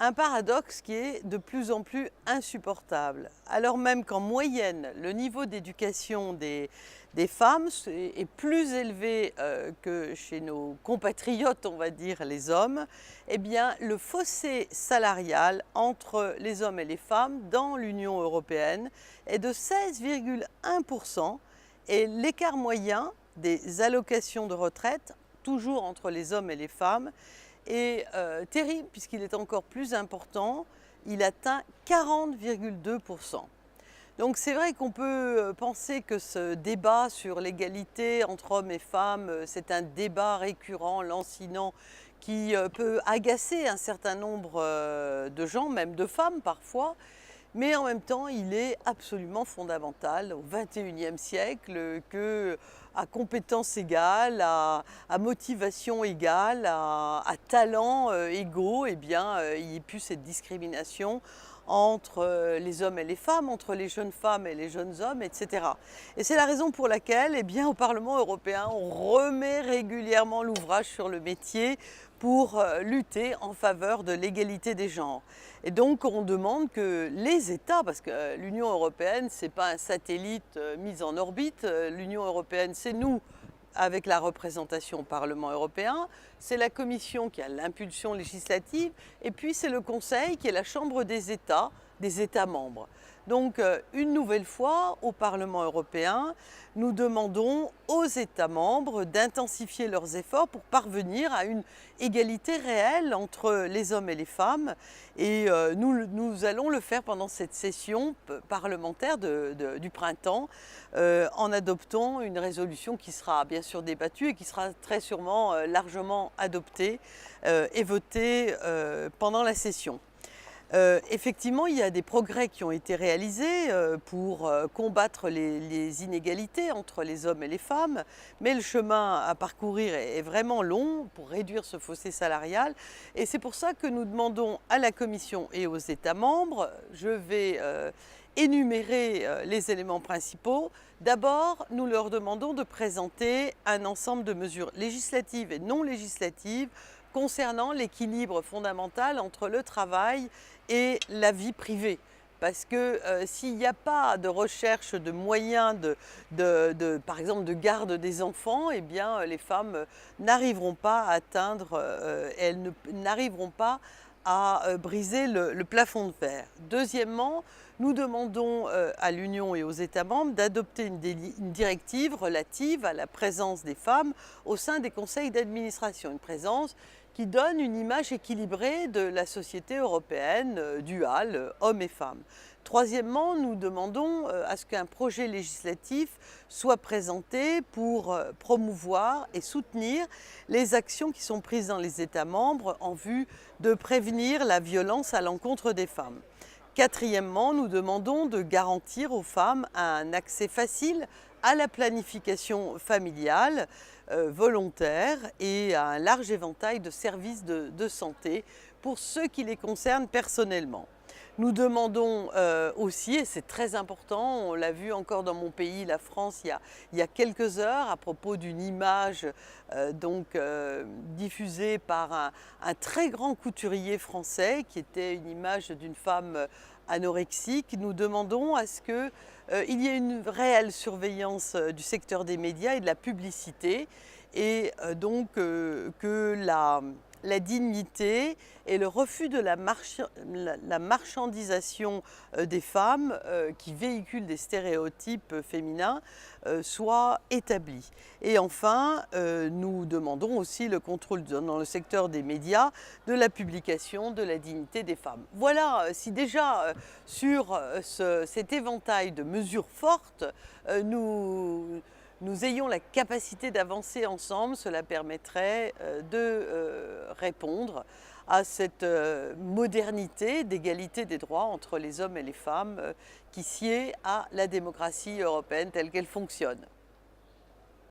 Un paradoxe qui est de plus en plus insupportable, alors même qu'en moyenne, le niveau d'éducation des femmes est plus élevé que chez nos compatriotes, on va dire les hommes. Eh bien, le fossé salarial entre les hommes et les femmes dans l'Union européenne est de 16,1% et l'écart moyen des allocations de retraite, toujours entre les hommes et les femmes, est terrible puisqu'il est encore plus important, il atteint 40,2%. Donc c'est vrai qu'on peut penser que ce débat sur l'égalité entre hommes et femmes, c'est un débat récurrent, lancinant, qui peut agacer un certain nombre de gens, même de femmes parfois, mais en même temps, il est absolument fondamental au XXIe siècle que, à compétences égales, à motivation égale, à talents égaux, eh bien, il n'y ait plus cette discrimination entre les hommes et les femmes, entre les jeunes femmes et les jeunes hommes, etc. Et c'est la raison pour laquelle, eh bien, au Parlement européen, on remet régulièrement l'ouvrage sur le métier pour lutter en faveur de l'égalité des genres. Et donc on demande que les États, parce que l'Union européenne, ce n'est pas un satellite mis en orbite, l'Union européenne, c'est nous, avec la représentation au Parlement européen, c'est la Commission qui a l'impulsion législative, et puis c'est le Conseil qui est la Chambre des États membres. Donc, une nouvelle fois, au Parlement européen, nous demandons aux États membres d'intensifier leurs efforts pour parvenir à une égalité réelle entre les hommes et les femmes. Et nous allons le faire pendant cette session parlementaire du printemps, en adoptant une résolution qui sera bien sûr débattue et qui sera très sûrement largement adoptée et votée pendant la session. Effectivement, il y a des progrès qui ont été réalisés pour combattre les inégalités entre les hommes et les femmes, mais le chemin à parcourir est vraiment long pour réduire ce fossé salarial. Et c'est pour ça que nous demandons à la Commission et aux États membres, je vais énumérer les éléments principaux. D'abord, nous leur demandons de présenter un ensemble de mesures législatives et non législatives concernant l'équilibre fondamental entre le travail et la vie privée. Parce que s'il n'y a pas de recherche de moyens par exemple, de garde des enfants, eh bien, les femmes n'arriveront pas à atteindre, elles n'arriveront pas à briser le plafond de verre. Deuxièmement, nous demandons à l'Union et aux États membres d'adopter une directive relative à la présence des femmes au sein des conseils d'administration, une présence qui donne une image équilibrée de la société européenne, duale, hommes et femmes. Troisièmement, nous demandons à ce qu'un projet législatif soit présenté pour promouvoir et soutenir les actions qui sont prises dans les États membres en vue de prévenir la violence à l'encontre des femmes. Quatrièmement, nous demandons de garantir aux femmes un accès facile à la planification familiale volontaire et à un large éventail de services de santé pour ceux qui les concernent personnellement. Nous demandons aussi, et c'est très important, on l'a vu encore dans mon pays, la France, il y a quelques heures, à propos d'une image diffusée par un très grand couturier français, qui était une image d'une femme anorexique. Nous demandons à ce qu'il y ait une réelle surveillance du secteur des médias et de la publicité, et que la dignité et le refus de la marchandisation des femmes qui véhiculent des stéréotypes féminins soient établis. Et enfin, nous demandons aussi le contrôle dans le secteur des médias de la publication de la dignité des femmes. Voilà, si déjà sur cet éventail de mesures fortes, nous ayons la capacité d'avancer ensemble, cela permettrait de répondre à cette modernité d'égalité des droits entre les hommes et les femmes qui sied à la démocratie européenne telle qu'elle fonctionne.